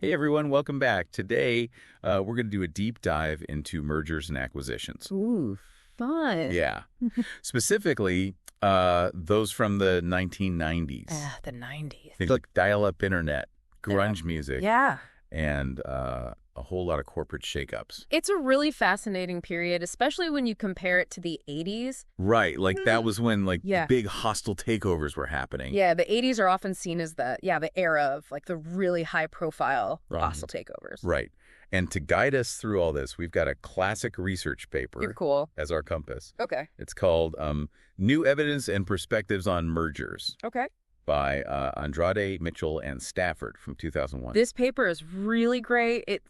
Hey everyone, welcome back. Today, we're going to do a deep dive into mergers and acquisitions. Ooh, fun. Yeah. Specifically, those from the 1990s. The 90s. Things like dial-up internet, grunge music, Yeah. and a whole lot of corporate shakeups. It's a really fascinating period, especially when you compare it to the 80s. Right, like that was when Yeah. big hostile takeovers were happening. Yeah, the 80s are often seen as the era of like the really high-profile Right. hostile takeovers. Right. And to guide us through all this, we've got a classic research paper You're cool. as our compass. Okay. It's called New Evidence and Perspectives on Mergers Okay. by Andrade, Mitchell, and Stafford from 2001. This paper is really great. It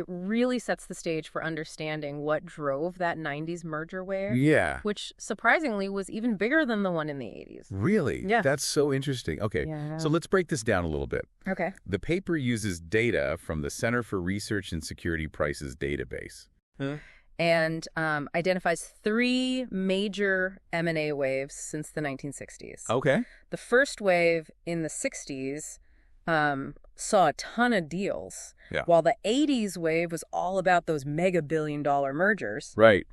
really sets the stage for understanding what drove that 90s merger wave. Yeah. Which surprisingly was even bigger than the one in the 80s. Really? Yeah. That's so interesting. Okay, Yeah. so let's break this down a little bit. Okay. The paper uses data from the Center for Research and Security Prices database. And identifies three major M&A waves since the 1960s. Okay. The first wave in the 60s saw a ton of deals, Yeah. while the 80s wave was all about those mega billion-dollar mergers. Right.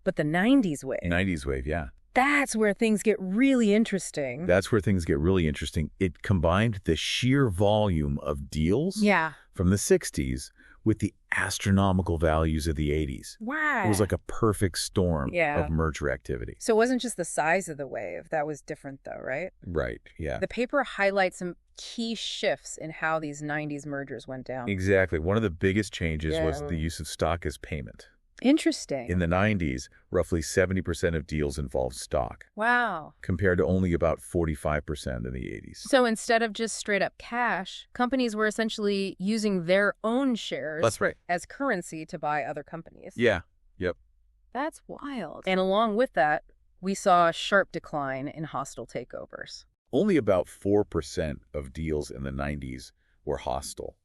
But the 90s wave, 90s wave, yeah. that's where things get really interesting. That's where things get really interesting. It combined the sheer volume of deals Yeah. from the 60s with the astronomical values of the 80s. Wow. It was like a perfect storm Yeah. of merger activity. So it wasn't just the size of the wave. That was different, though, right? Right, yeah. The paper highlights some key shifts in how these 90s mergers went down. Exactly. One of the biggest changes was Yeah. the use of stock as payment. Interesting. In the 90s, roughly 70% of deals involved stock, Wow. compared to only about 45% in the 80s. So instead of just straight up cash, companies were essentially using their own shares That's right. as currency to buy other companies. Yeah. Yep. That's wild. And along with that, we saw a sharp decline in hostile takeovers. Only about 4% of deals in the 90s were hostile,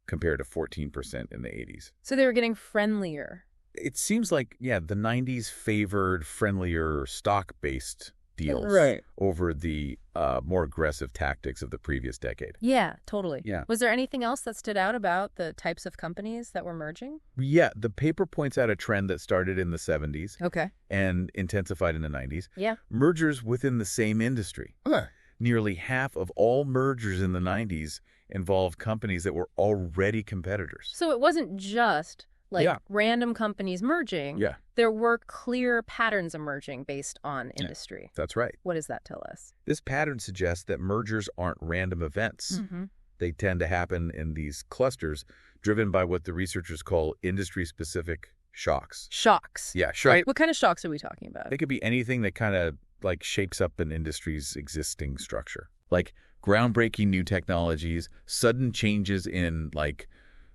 compared to 14% in the 80s. So they were getting friendlier. It seems like, the 90s favored friendlier stock-based deals Right. over the more aggressive tactics of the previous decade. Yeah, totally. Yeah. Was there anything else that stood out about the types of companies that were merging? Yeah, the paper points out a trend that started in the 70s Okay. and intensified in the 90s. Yeah. Mergers within the same industry. Nearly half of all mergers in the 90s involved companies that were already competitors. So it wasn't just Yeah. random companies merging. Yeah. There were clear patterns emerging based on industry. That's right. What does that tell us? This pattern suggests that mergers aren't random events. Mm-hmm. They tend to happen in these clusters driven by what the researchers call industry-specific shocks. Shocks. Yeah, sure. Right. What kind of shocks are we talking about? They could be anything that kind of shapes up an industry's existing structure. Like groundbreaking new technologies, sudden changes in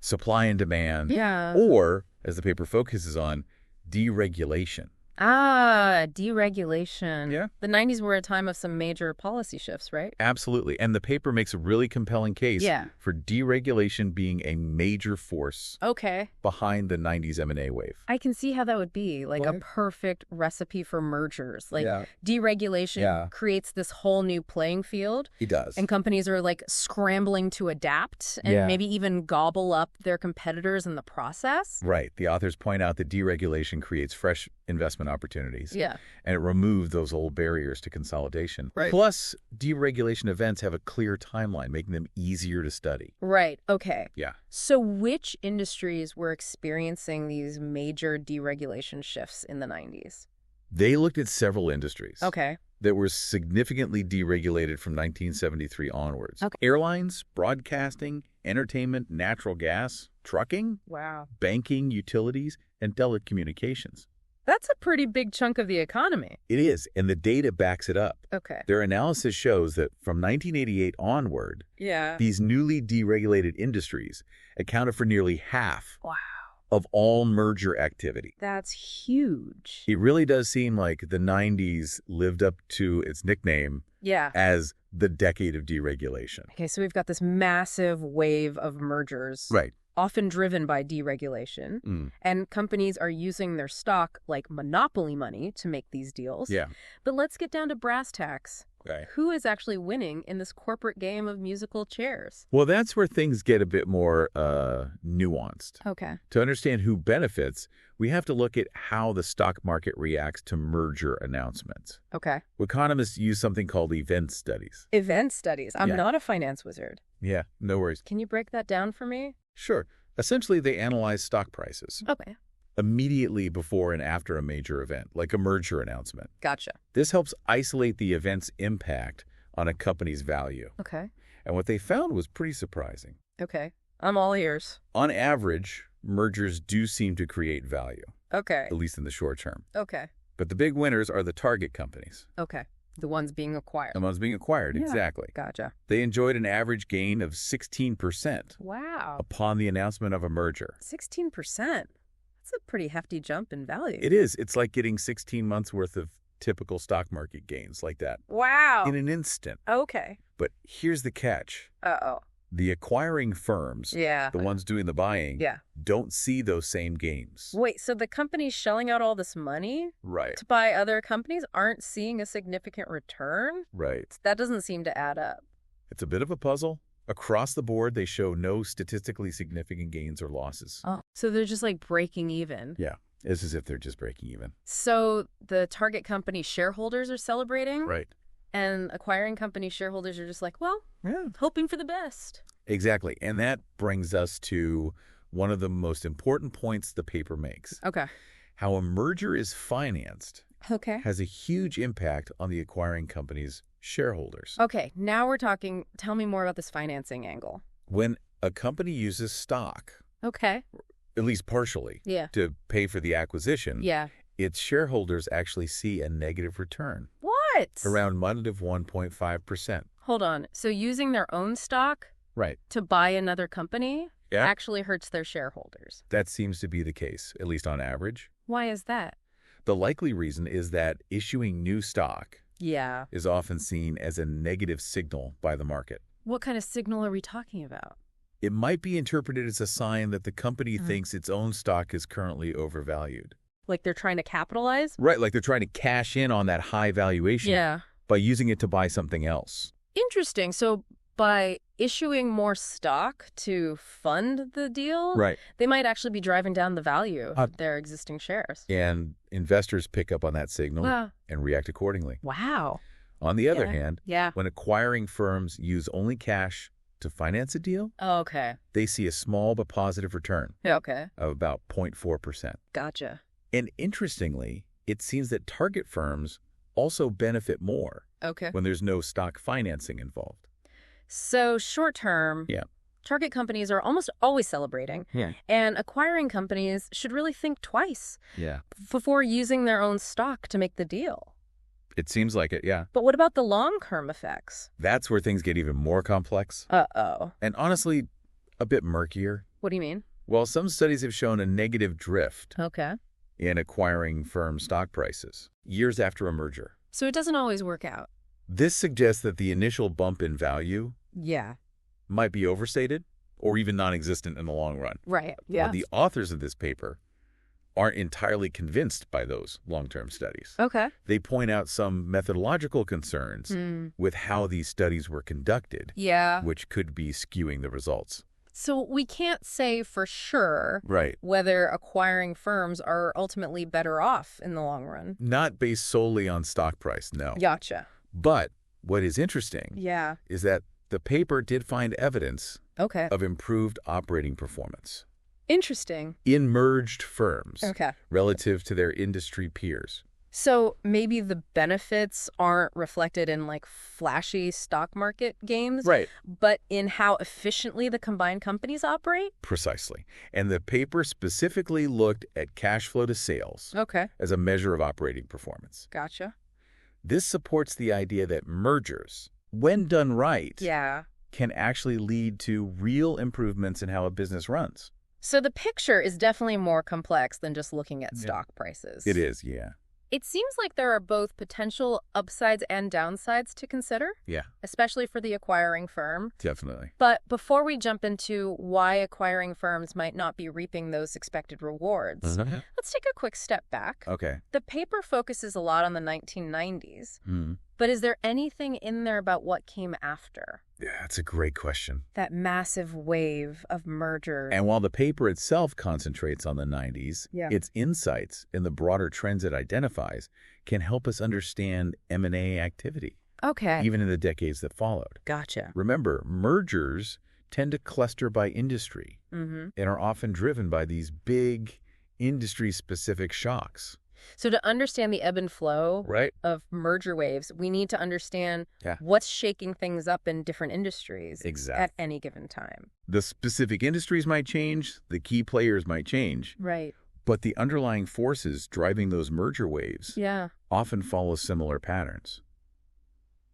supply and demand, Yeah. or, as the paper focuses on, deregulation. Deregulation. Yeah. The 90s were a time of some major policy shifts, right? Absolutely. And the paper makes a really compelling case Yeah. for deregulation being a major force Okay. behind the 90s M&A wave. I can see how that would be a Right. perfect recipe for mergers. Yeah. Deregulation Yeah. creates this whole new playing field. It does. And companies are scrambling to adapt and Yeah. maybe even gobble up their competitors in the process. Right. The authors point out that deregulation creates fresh investment opportunities. Yeah. And it removed those old barriers to consolidation. Right. Plus, deregulation events have a clear timeline, making them easier to study. Right. Okay. Yeah. So which industries were experiencing these major deregulation shifts in the 90s? They looked at several industries Okay. that were significantly deregulated from 1973 onwards. Okay. Airlines, broadcasting, entertainment, natural gas, trucking, Wow. banking, utilities, and telecommunications. That's a pretty big chunk of the economy. It is, and the data backs it up. Okay. Their analysis shows that from 1988 onward, Yeah. these newly deregulated industries accounted for nearly half Wow. of all merger activity. That's huge. It really does seem like the 90s lived up to its nickname Yeah. as the decade of deregulation. Okay, so we've got this massive wave of mergers. Right. Often driven by deregulation. And companies are using their stock like monopoly money to make these deals. Yeah. But let's get down to brass tacks. Okay. who is actually winning in this corporate game of musical chairs? Well, that's where things get a bit more nuanced. Okay. To understand who benefits, we have to look at how the stock market reacts to merger announcements. Okay. Economists use something called event studies. Event studies. I'm Yeah. not a finance wizard. Yeah, no worries. Can you break that down for me? Sure. Essentially, they analyze stock prices Okay. immediately before and after a major event, like a merger announcement. Gotcha. This helps isolate the event's impact on a company's value. Okay. And what they found was pretty surprising. Okay. I'm all ears. On average, mergers do seem to create value, Okay. at least in the short term. Okay. But the big winners are the target companies, Okay. The ones being acquired. the ones being acquired, Yeah. exactly. Gotcha. They enjoyed an average gain of 16% Wow. upon the announcement of a merger. 16%. That's a pretty hefty jump in value. It is. It's like getting 16 months worth of typical stock market gains like that Wow. in an instant. Okay. But here's the catch. Uh-oh. The acquiring firms, Yeah. the ones doing the buying, Yeah. don't see those same gains. Wait, so the companies shelling out all this money Right, to buy other companies aren't seeing a significant return? right. That doesn't seem to add up. It's a bit of a puzzle. Across the board, they show no statistically significant gains or losses. Oh. So they're just like breaking even. Yeah, it's as if they're just breaking even. So the target company shareholders are celebrating? Right. And acquiring company shareholders are just like, well, Yeah. hoping for the best. Exactly. And that brings us to one of the most important points the paper makes. Okay. How a merger is financed Okay. has a huge impact on the acquiring company's shareholders. Okay, now we're talking. Tell me more about this financing angle. When a company uses stock, Okay. at least partially, Yeah. to pay for the acquisition, Yeah. its shareholders actually see a negative return, What? around -1.5%. Hold on. So using their own stock Right. to buy another company Yeah. actually hurts their shareholders. That seems to be the case, at least on average. Why is that? The likely reason is that issuing new stock Yeah. is often seen as a negative signal by the market. What kind of signal are we talking about? It might be interpreted as a sign that the company thinks its own stock is currently overvalued. Like they're trying to capitalize? Right, like they're trying to cash in on that high valuation Yeah. by using it to buy something else. Interesting. So by issuing more stock to fund the deal, Right. they might actually be driving down the value Uh, of their existing shares. And investors pick up on that signal Wow. and react accordingly. Wow. On the other Yeah. hand, Yeah. when acquiring firms use only cash to finance a deal, Okay. they see a small but positive return Okay. of about 0.4%. Gotcha. And interestingly, it seems that target firms also benefit more Okay. when there's no stock financing involved. So short term, Yeah. target companies are almost always celebrating, Yeah. and acquiring companies should really think twice Yeah. before using their own stock to make the deal. It seems like it, yeah. But what about the long-term effects? That's where things get even more complex Uh-oh. and honestly a bit murkier. What do you mean? Well, some studies have shown a negative drift Okay. in acquiring firm stock prices years after a merger. So it doesn't always work out. This suggests that the initial bump in value Yeah. might be overstated or even non-existent in the long run. Right. Now, the authors of this paper aren't entirely convinced by those long-term studies. Okay. They point out some methodological concerns with how these studies were conducted, Yeah. which could be skewing the results. So we can't say for sure Right. whether acquiring firms are ultimately better off in the long run. Not based solely on stock price, no. Gotcha. But what is interesting Yeah. is that the paper did find evidence Okay. of improved operating performance Interesting. in merged firms Okay. relative to their industry peers. So maybe the benefits aren't reflected in like flashy stock market gains, Right. but in how efficiently the combined companies operate? Precisely. And the paper specifically looked at cash flow to sales Okay. as a measure of operating performance. Gotcha. This supports the idea that mergers, when done right, Yeah. can actually lead to real improvements in how a business runs. So the picture is definitely more complex than just looking at stock prices. It is, yeah. It seems like there are both potential upsides and downsides to consider, Yeah, especially for the acquiring firm. definitely. But before we jump into why acquiring firms might not be reaping those expected rewards, let's take a quick step back. Okay. The paper focuses a lot on the 1990s. But is there anything in there about what came after? Yeah, that's a great question. That massive wave of mergers. And while the paper itself concentrates on the 90s, Yeah. its insights in the broader trends it identifies can help us understand M&A activity, Okay. even in the decades that followed. Gotcha. Remember, mergers tend to cluster by industry Mm-hmm. and are often driven by these big industry-specific shocks. So to understand the ebb and flow Right. of merger waves, we need to understand Yeah. what's shaking things up in different industries Exactly. at any given time. The specific industries might change, the key players might change, Right. but the underlying forces driving those merger waves Yeah. often follow similar patterns.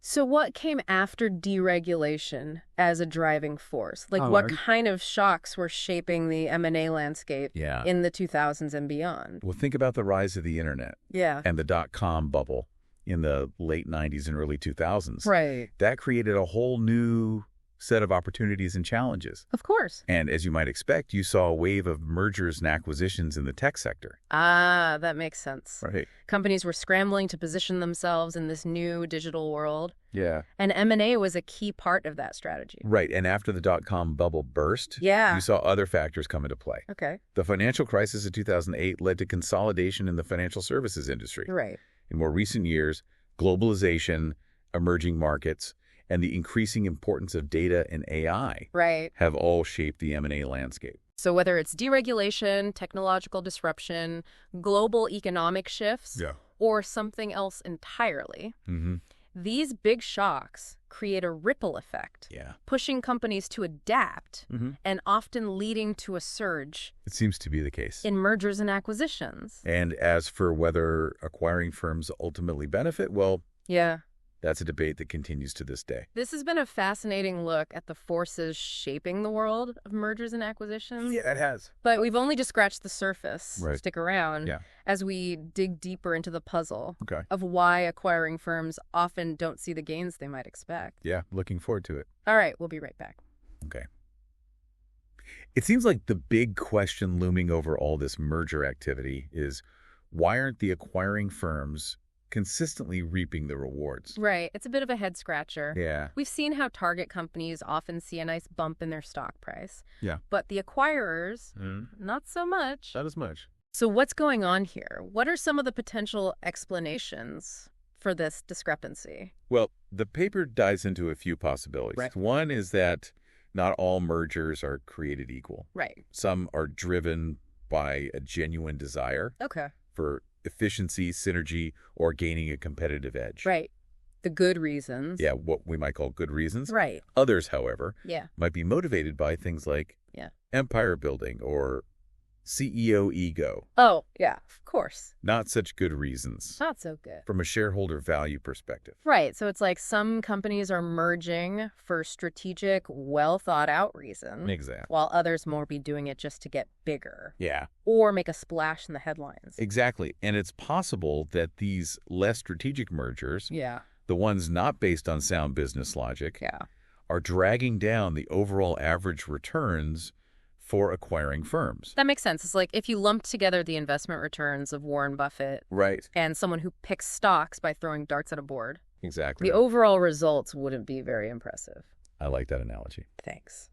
So what came after deregulation as a driving force? Like Oh, what kind of shocks were shaping the M&A landscape Yeah. in the 2000s and beyond? Well, think about the rise of the internet Yeah. and the dot-com bubble in the late 90s and early 2000s. Right. That created a whole new set of opportunities and challenges. Of course. And as you might expect, you saw a wave of mergers and acquisitions in the tech sector. Ah, that makes sense. Right. Companies were scrambling to position themselves in this new digital world, Yeah. and M&A was a key part of that strategy. Right. And after the dot-com bubble burst, Yeah. you saw other factors come into play. Okay. The financial crisis of 2008 led to consolidation in the financial services industry. Right. In more recent years, globalization, emerging markets, and the increasing importance of data and AI Right. have all shaped the M&A landscape. So whether it's deregulation, technological disruption, global economic shifts, or something else entirely, Mm-hmm. these big shocks create a ripple effect, Yeah. pushing companies to adapt Mm-hmm. and often leading to a surge It seems to be the case. in mergers and acquisitions. And as for whether acquiring firms ultimately benefit, well, Yeah. that's a debate that continues to this day. This has been a fascinating look at the forces shaping the world of mergers and acquisitions. it has. But we've only just scratched the surface. Right. Stick around Yeah. as we dig deeper into the puzzle Okay. of why acquiring firms often don't see the gains they might expect. Yeah, looking forward to it. All right, we'll be right back. Okay. It seems like the big question looming over all this merger activity is, why aren't the acquiring firms consistently reaping the rewards? Right, it's a bit of a head scratcher. Yeah. We've seen how target companies often see a nice bump in their stock price. Yeah. But the acquirers, not so much. Not as much. So what's going on here? What are some of the potential explanations for this discrepancy? Well, the paper dives into a few possibilities. Right. One is that not all mergers are created equal. Right. Some are driven by a genuine desire Okay. for efficiency, synergy, or gaining a competitive edge. Right. The good reasons. Yeah, what we might call good reasons. Right. Others, however, Yeah. might be motivated by things like Yeah. empire building or CEO ego. Oh, yeah, of course. Not such good reasons Not so good. from a shareholder value perspective. Right. So it's like some companies are merging for strategic, well thought out reasons, Exactly. while others more be doing it just to get bigger Yeah, or make a splash in the headlines. exactly. And it's possible that these less strategic mergers, Yeah. the ones not based on sound business logic, Yeah. are dragging down the overall average returns for acquiring firms. That makes sense. It's like if you lumped together the investment returns of Warren Buffett Right. and someone who picks stocks by throwing darts at a board, Exactly. the overall results wouldn't be very impressive. I like that analogy. Thanks.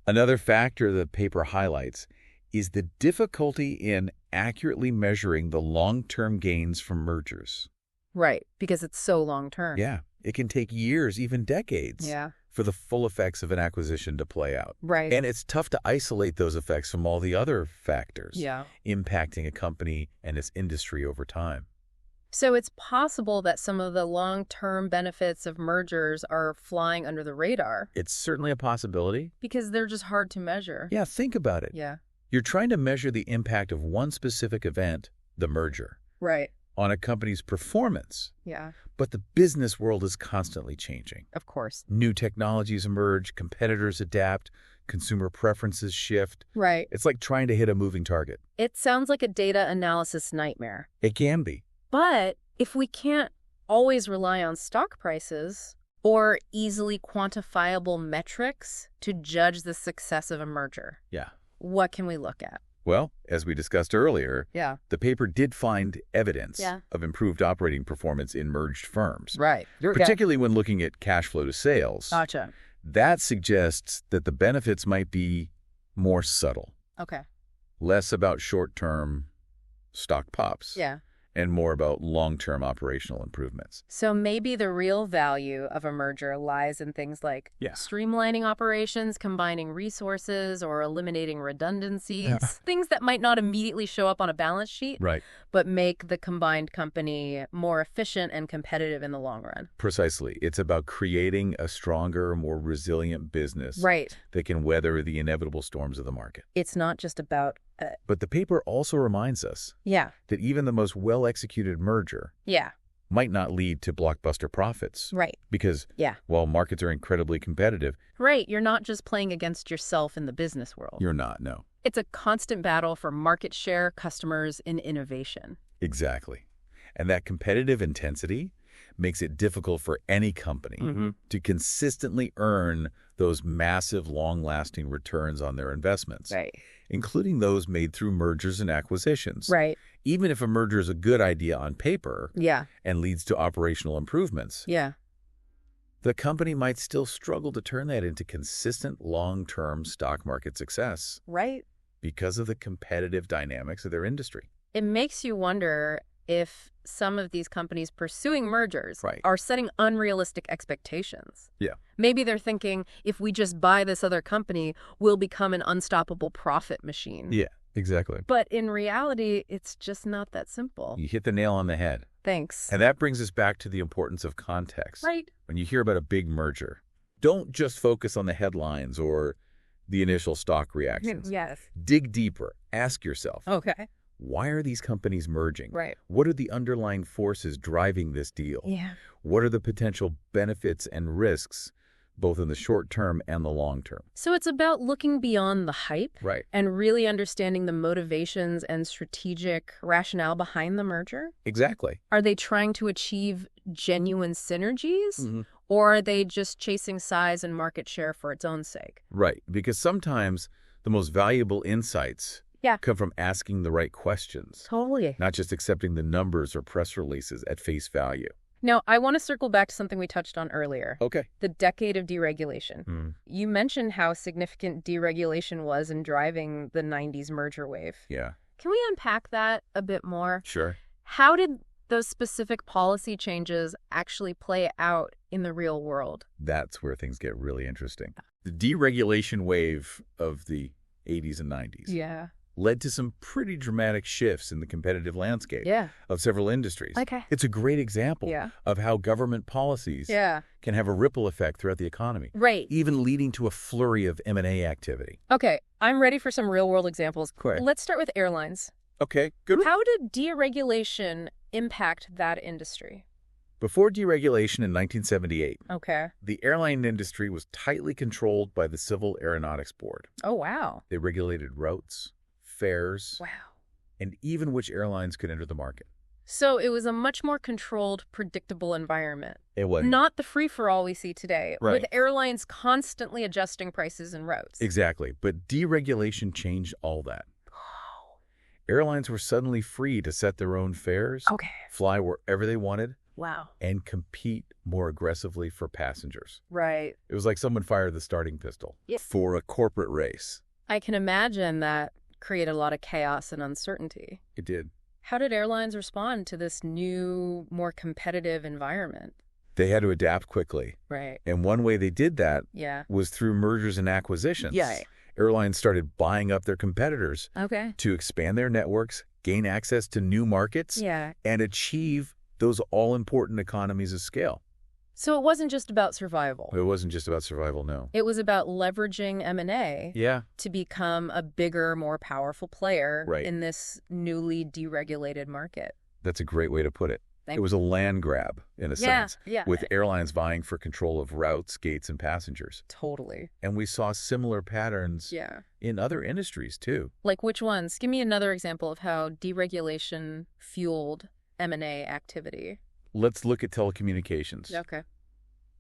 Another factor the paper highlights is the difficulty in accurately measuring the long-term gains from mergers. Right. Because it's so long term. Yeah, it can take years, even decades, Yeah. for the full effects of an acquisition to play out. Right. And it's tough to isolate those effects from all the other factors Yeah. impacting a company and its industry over time. So it's possible that some of the long-term benefits of mergers are flying under the radar It's certainly a possibility. because they're just hard to measure. Yeah, think about it. Yeah. You're trying to measure the impact of one specific event, the merger, Right. on a company's performance. Yeah. But the business world is constantly changing. Of course. New technologies emerge, competitors adapt, consumer preferences shift. Right. It's like trying to hit a moving target. It sounds like a data analysis nightmare. It can be. But if we can't always rely on stock prices or easily quantifiable metrics to judge the success of a merger, Yeah. what can we look at? Well, as we discussed earlier, Yeah. the paper did find evidence Yeah. of improved operating performance in merged firms, Right. particularly when looking at cash flow to sales. Gotcha. That suggests that the benefits might be more subtle, Okay. less about short-term stock pops, Yeah. and more about long-term operational improvements. So maybe the real value of a merger lies in things like streamlining operations, combining resources, or eliminating redundancies. Things that might not immediately show up on a balance sheet, Right. but make the combined company more efficient and competitive in the long run. Precisely. It's about creating a stronger, more resilient business that can weather the inevitable storms of the market. It's not just about... But the paper also reminds us that even the most well-executed merger might not lead to blockbuster profits. Right. Because while markets are incredibly competitive... Right. You're not just playing against yourself in the business world. You're not, no. It's a constant battle for market share, customers, and innovation. Exactly. And that competitive intensity makes it difficult for any company to consistently earn those massive, long-lasting returns on their investments, including those made through mergers and acquisitions. Right. Even if a merger is a good idea on paper and leads to operational improvements, the company might still struggle to turn that into consistent, long-term stock market success. Right. Because of the competitive dynamics of their industry. It makes you wonder if some of these companies pursuing mergers are setting unrealistic expectations. Yeah. Maybe they're thinking, if we just buy this other company, we'll become an unstoppable profit machine. Yeah, exactly. But in reality, it's just not that simple. You hit the nail on the head. Thanks. And that brings us back to the importance of context. Right. When you hear about a big merger, don't just focus on the headlines or the initial stock reactions. Yes. Dig deeper. Ask yourself. Okay. Why are these companies merging? Right. What are the underlying forces driving this deal? Yeah. What are the potential benefits and risks, both in the short term and the long term? So it's about looking beyond the hype and really understanding the motivations and strategic rationale behind the merger. Exactly. Are they trying to achieve genuine synergies? Or are they just chasing size and market share for its own sake? Right. Because sometimes the most valuable insights come from asking the right questions. Totally. Not just accepting the numbers or press releases at face value. Now, I want to circle back to something we touched on earlier. Okay. The decade of deregulation. You mentioned how significant deregulation was in driving the 90s merger wave. Yeah. Can we unpack that a bit more? Sure. How did those specific policy changes actually play out in the real world? That's where things get really interesting. The deregulation wave of the 80s and 90s led to some pretty dramatic shifts in the competitive landscape of several industries. Okay. It's a great example of how government policies can have a ripple effect throughout the economy. Right. Even leading to a flurry of M&A activity. Okay, I'm ready for some real-world examples. Great. Let's start with airlines. Okay, good. How did deregulation impact that industry? Before deregulation in 1978, the airline industry was tightly controlled by the Civil Aeronautics Board. Oh, wow. They regulated routes, fares, and even which airlines could enter the market. So it was a much more controlled, predictable environment. It was. Not the free-for-all we see today, Right. with airlines constantly adjusting prices and routes. Exactly. But deregulation changed all that. Airlines were suddenly free to set their own fares, fly wherever they wanted, and compete more aggressively for passengers. Right. It was like someone fired the starting pistol for a corporate race. I can imagine that created a lot of chaos and uncertainty. It did. How did airlines respond to this new, more competitive environment? They had to adapt quickly. Right. And one way they did that was through mergers and acquisitions. Airlines started buying up their competitors to expand their networks, gain access to new markets, and achieve those all-important economies of scale. So it wasn't just about survival. It wasn't just about survival, no. It was about leveraging M&A to become a bigger, more powerful player in this newly deregulated market. That's a great way to put it. It was a land grab, in a sense, with airlines vying for control of routes, gates, and passengers. Totally. And we saw similar patterns in other industries, too. Like which ones? Give me another example of how deregulation fueled M&A activity. Let's look at telecommunications. Okay.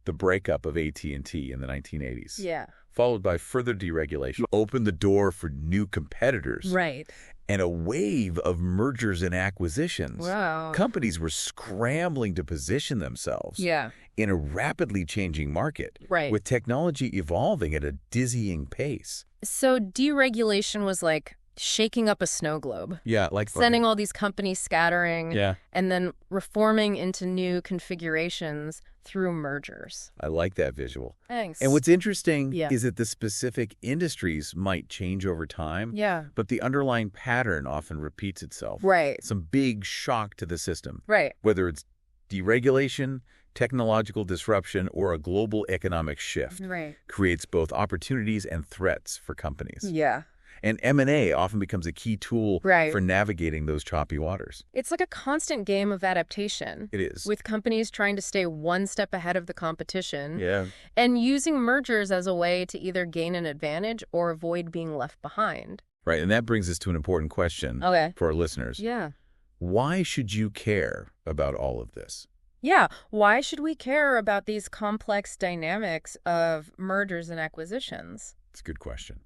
The breakup of AT&T in the 1980s. Yeah. Followed by further deregulation, opened the door for new competitors. Right. And a wave of mergers and acquisitions. Wow. Companies were scrambling to position themselves in a rapidly changing market, with technology evolving at a dizzying pace. So deregulation was like shaking up a snow globe. Yeah, like sending all these companies scattering and then reforming into new configurations through mergers. I like that visual. Thanks. And what's interesting is that the specific industries might change over time, but the underlying pattern often repeats itself. Right. Some big shock to the system. Right. Whether it's deregulation, technological disruption, or a global economic shift, creates both opportunities and threats for companies. Yeah. And M&A often becomes a key tool for navigating those choppy waters. It's like a constant game of adaptation. It is. With companies trying to stay one step ahead of the competition. Yeah. And using mergers as a way to either gain an advantage or avoid being left behind. Right, and that brings us to an important question for our listeners. Yeah. Why should you care about all of this? Yeah, why should we care about these complex dynamics of mergers and acquisitions? It's a good question.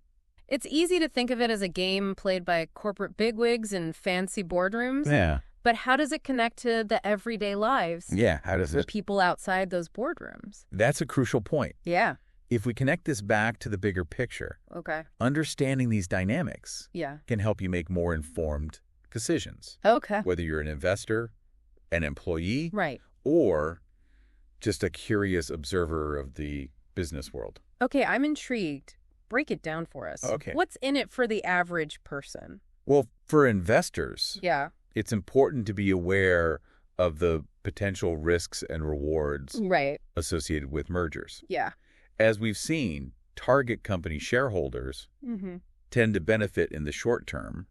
It's easy to think of it as a game played by corporate bigwigs in fancy boardrooms. Yeah. But how does it connect to the everyday lives? Yeah, how does it? The people outside those boardrooms. That's a crucial point. Yeah. If we connect this back to the bigger picture, understanding these dynamics can help you make more informed decisions. Okay. Whether you're an investor, an employee, right, or just a curious observer of the business world. Okay, I'm intrigued. Break it down for us. Okay. What's in it for the average person? Well, for investors, yeah, it's important to be aware of the potential risks and rewards associated with mergers. Yeah. As we've seen, target company shareholders tend to benefit in the short term,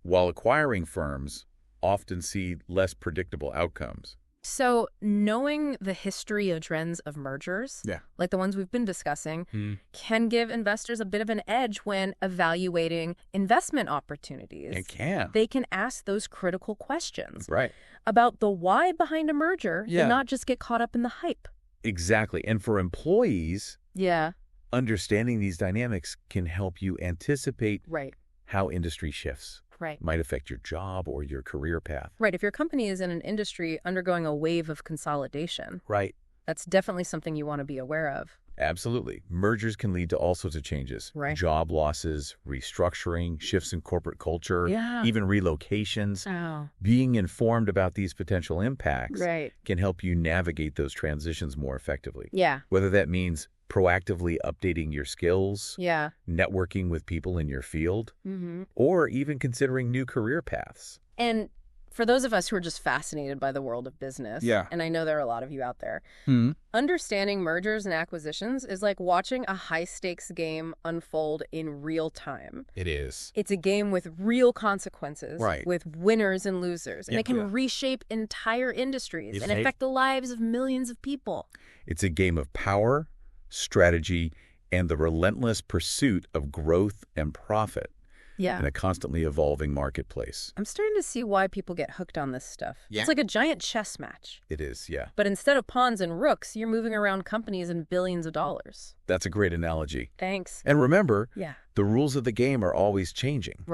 while acquiring firms often see less predictable outcomes. So knowing the history of trends of mergers, like the ones we've been discussing, can give investors a bit of an edge when evaluating investment opportunities. It can. They can ask those critical questions about the why behind a merger and not just get caught up in the hype. Exactly. And for employees, understanding these dynamics can help you anticipate how industry shifts. Might affect your job or your career path. Right. If your company is in an industry undergoing a wave of consolidation. That's definitely something you want to be aware of. Absolutely. Mergers can lead to all sorts of changes. Job losses, restructuring, shifts in corporate culture, even relocations. Being informed about these potential impacts can help you navigate those transitions more effectively. Whether that means proactively updating your skills, networking with people in your field, or even considering new career paths. And for those of us who are just fascinated by the world of business, and I know there are a lot of you out there, understanding mergers and acquisitions is like watching a high-stakes game unfold in real time. It is. It's a game with real consequences, with winners and losers, and it can reshape entire industries and affect the lives of millions of people. It's a game of power, strategy, and the relentless pursuit of growth and profit in a constantly evolving marketplace. I'm starting to see why people get hooked on this stuff. It's like a giant chess match. It is, But instead of pawns and rooks, you're moving around companies in billions of dollars. That's a great analogy. Thanks. And remember, the rules of the game are always changing.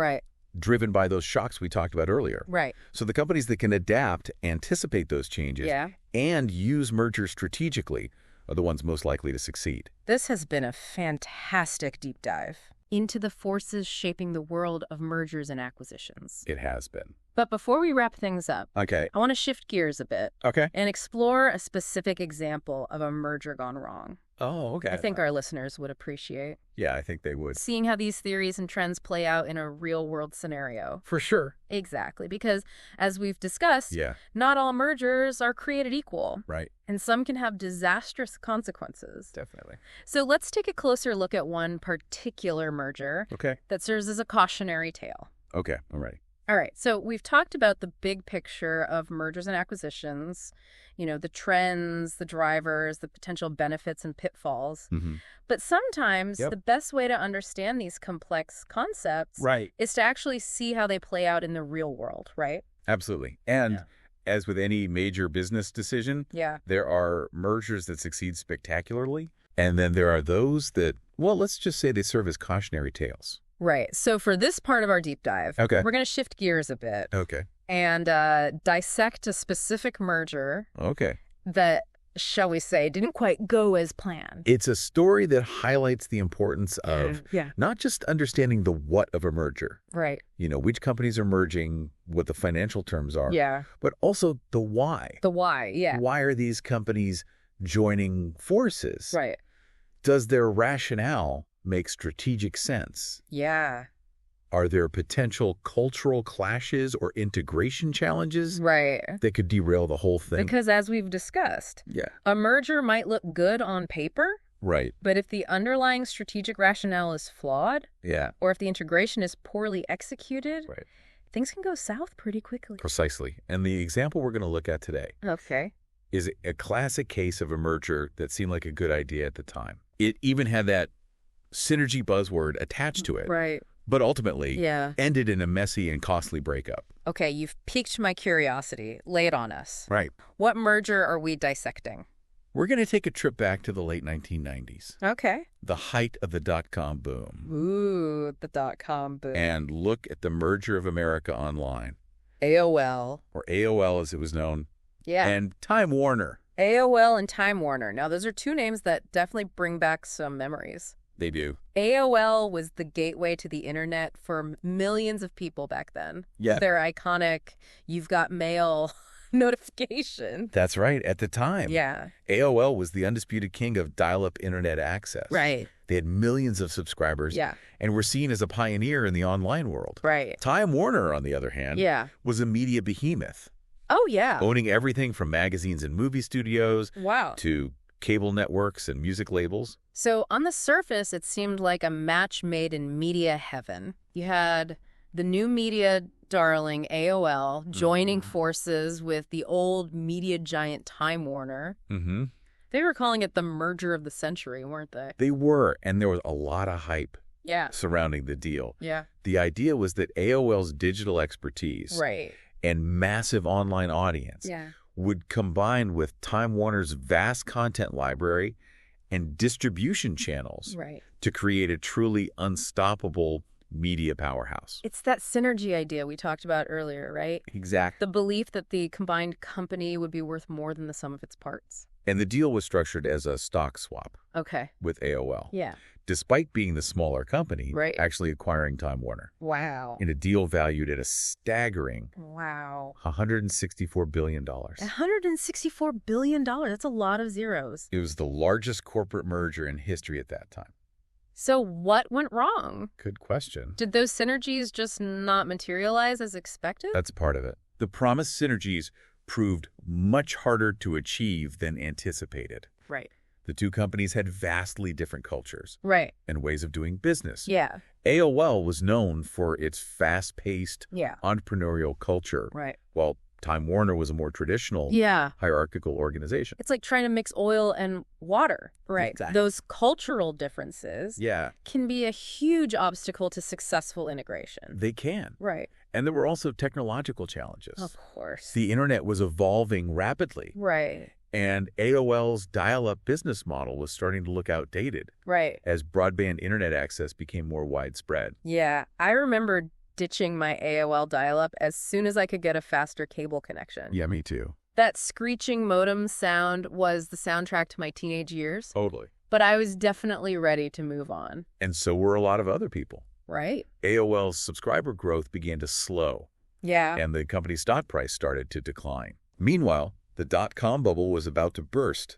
Driven by those shocks we talked about earlier. So the companies that can adapt, anticipate those changes, and use mergers strategically are the ones most likely to succeed. This has been a fantastic deep dive into the forces shaping the world of mergers and acquisitions. It has been. But before we wrap things up, I want to shift gears a bit and explore a specific example of a merger gone wrong. Oh, okay. I think our listeners would appreciate. Yeah, I think they would. Seeing how these theories and trends play out in a real-world scenario. For sure. Exactly, because as we've discussed, not all mergers are created equal. And some can have disastrous consequences. Definitely. So let's take a closer look at one particular merger that serves as a cautionary tale. Okay, I'm ready. All right, so we've talked about the big picture of mergers and acquisitions, you know, the trends, the drivers, the potential benefits and pitfalls. But sometimes the best way to understand these complex concepts is to actually see how they play out in the real world, right? Absolutely. And as with any major business decision, Yeah. there are mergers that succeed spectacularly, and then there are those that, well, let's just say they serve as cautionary tales. Right. So for this part of our deep dive, Okay. we're going to shift gears a bit Okay. and dissect a specific merger Okay. that, shall we say, didn't quite go as planned. It's a story that highlights the importance of not just understanding the what of a merger, Right. which companies are merging, what the financial terms are, Yeah. but also the why. The why, yeah. Why are these companies joining forces? Right. Does their rationale make strategic sense? Yeah. Are there potential cultural clashes or integration challenges Right. that could derail the whole thing? Because as we've discussed, Yeah. a merger might look good on paper, Right. but if the underlying strategic rationale is flawed, Yeah. or if the integration is poorly executed, Right. things can go south pretty quickly. Precisely. And the example we're going to look at today Okay. is a classic case of a merger that seemed like a good idea at the time. It even had that synergy buzzword attached to it, Right. but ultimately Yeah. ended in a messy and costly breakup. Okay, you've piqued my curiosity. Lay it on us. Right. What merger are we dissecting? We're going to take a trip back to the late 1990s, Okay. the height of the dot-com boom, Ooh, the dot-com boom. and look at the merger of America Online, AOL. or AOL as it was known, Yeah. and Time Warner. AOL and Time Warner. Now, those are two names that definitely bring back some memories. They do. AOL was the gateway to the internet for millions of people back then. Yeah. Their iconic, you've got mail notification. That's right. At the time, Yeah. AOL was the undisputed king of dial-up internet access. Right. They had millions of subscribers, Yeah. and were seen as a pioneer in the online world. Right. Time Warner, on the other hand, Yeah. was a media behemoth, Oh, yeah. owning everything from magazines and movie studios Wow. to cable networks and music labels. So on the surface, it seemed like a match made in media heaven. You had the new media darling AOL joining forces with the old media giant Time Warner. Mm-hmm. They were calling it the merger of the century, weren't they? They were, and there was a lot of hype Yeah. surrounding the deal. Yeah. The idea was that AOL's digital expertise Right. and massive online audience Yeah. would combine with Time Warner's vast content library and distribution channels Right. to create a truly unstoppable media powerhouse. It's that synergy idea we talked about earlier, right? Exactly. The belief that the combined company would be worth more than the sum of its parts. And the deal was structured as a stock swap Okay. with AOL, Yeah. despite being the smaller company Right. actually acquiring Time Warner Wow. in a deal valued at a staggering Wow. $164 billion. $164 billion. That's a lot of zeros. It was the largest corporate merger in history at that time. So what went wrong? Good question. Did those synergies just not materialize as expected? That's part of it. The promised synergies proved much harder to achieve than anticipated. Right. The two companies had vastly different cultures Right. and ways of doing business. Yeah. AOL was known for its fast-paced, Yeah. entrepreneurial culture, Right. while Time Warner was a more traditional, Yeah. hierarchical organization. It's like trying to mix oil and water. Right. Exactly. Those cultural differences Yeah, can be a huge obstacle to successful integration. they can. Right. And there were also technological challenges. Of course. The internet was evolving rapidly, Right. and AOL's dial-up business model was starting to look outdated Right. as broadband internet access became more widespread. Yeah. I remember ditching my AOL dial-up as soon as I could get a faster cable connection. Yeah, me too. That screeching modem sound was the soundtrack to my teenage years, Totally. but I was definitely ready to move on. And so were a lot of other people. Right? AOL's subscriber growth began to slow, Yeah. and the company's stock price started to decline. Meanwhile, the dot-com bubble was about to burst,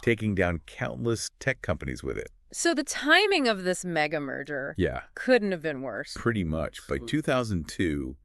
taking down countless tech companies with it. So the timing of this mega merger Yeah, couldn't have been worse. pretty much. By 2002,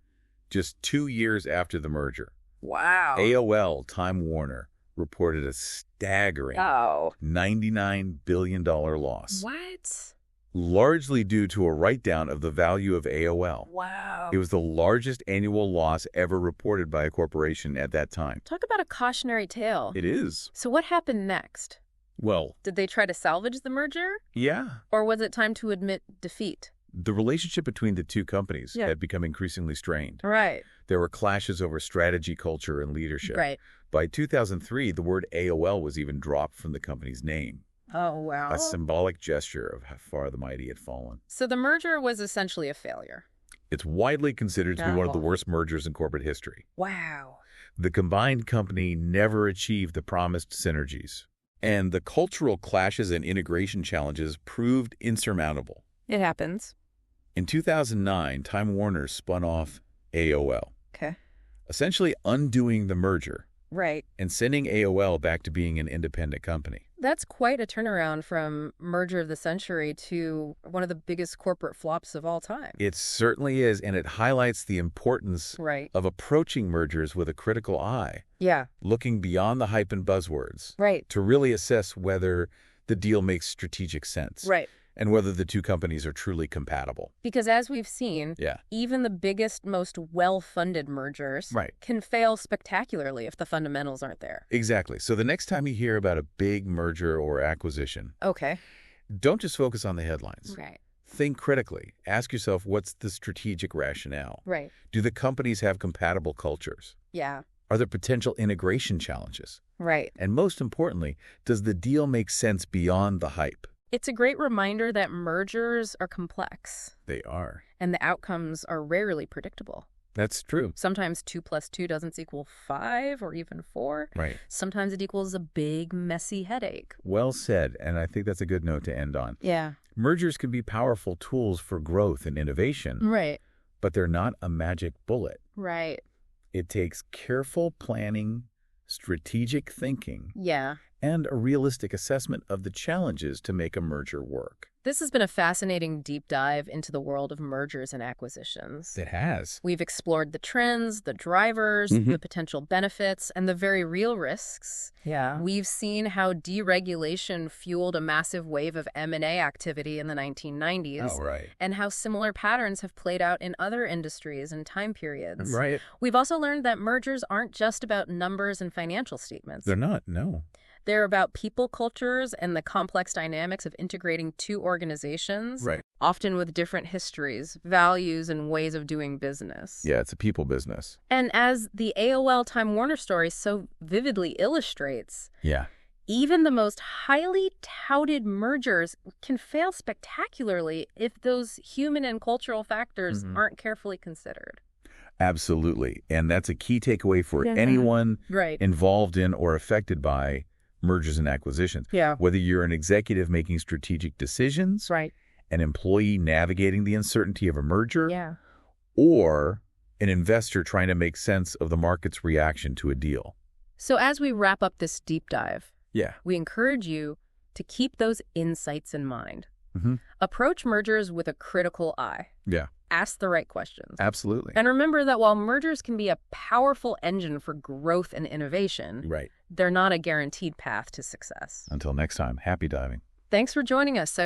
just 2 years after the merger, Wow. AOL Time Warner reported a staggering Oh. $99 billion loss, What? largely due to a write-down of the value of AOL. Wow. It was the largest annual loss ever reported by a corporation at that time. Talk about a cautionary tale. It is. So what happened next? Well, Did they try to salvage the merger? yeah. Or was it time to admit defeat? The relationship between the two companies Yeah. had become increasingly strained. Right. There were clashes over strategy, culture, and leadership. Right. By 2003, the word AOL was even dropped from the company's name, Oh, wow. a symbolic gesture of how far the mighty had fallen. So the merger was essentially a failure. It's widely considered to be one of the Oh. worst mergers in corporate history. Wow. The combined company never achieved the promised synergies, and the cultural clashes and integration challenges proved insurmountable. It happens. In 2009, Time Warner spun off AOL, Okay. essentially undoing the merger Right. and sending AOL back to being an independent company. That's quite a turnaround from merger of the century to one of the biggest corporate flops of all time. It certainly is, and it highlights the importance Right. of approaching mergers with a critical eye, Yeah. looking beyond the hype and buzzwords Right. to really assess whether the deal makes strategic sense. Right. And whether the two companies are truly compatible. Because as we've seen, Yeah. even the biggest, most well-funded mergers Right. can fail spectacularly if the fundamentals aren't there. Exactly. So the next time you hear about a big merger or acquisition, Okay. don't just focus on the headlines. Right. Think critically. Ask yourself, what's the strategic rationale? Right. Do the companies have compatible cultures? Yeah. Are there potential integration challenges? Right. And most importantly, does the deal make sense beyond the hype? It's a great reminder that mergers are complex They are. and the outcomes are rarely predictable. That's true. Sometimes 2 + 2 doesn't equal 5 or even 4. Right. Sometimes it equals a big, messy headache. Well said, and I think that's a good note to end on. Yeah. Mergers can be powerful tools for growth and innovation, Right. but they're not a magic bullet. Right. It takes careful planning, strategic thinking, Yeah. and a realistic assessment of the challenges to make a merger work. This has been a fascinating deep dive into the world of mergers and acquisitions. It has. We've explored the trends, the drivers, the potential benefits, and the very real risks. Yeah. We've seen how deregulation fueled a massive wave of M&A activity in the 1990s, right. and how similar patterns have played out in other industries and time periods. Right. We've also learned that mergers aren't just about numbers and financial statements. They're not, no. They're about people cultures and the complex dynamics of integrating two organizations, Right. often with different histories, values, and ways of doing business. Yeah, it's a people business. And as the AOL Time Warner story so vividly illustrates, Yeah. even the most highly touted mergers can fail spectacularly if those human and cultural factors aren't carefully considered. Absolutely. And that's a key takeaway for Yeah. anyone Right. involved in or affected by mergers and acquisitions. Yeah. Whether you're an executive making strategic decisions, Right. an employee navigating the uncertainty of a merger, Yeah. or an investor trying to make sense of the market's reaction to a deal. So as we wrap up this deep dive, Yeah. we encourage you to keep those insights in mind. Mm-hmm. Approach mergers with a critical eye. Yeah, Ask the right questions. absolutely. And remember that while mergers can be a powerful engine for growth and innovation, Right. they're not a guaranteed path to success. Until next time, happy diving. Thanks for joining us.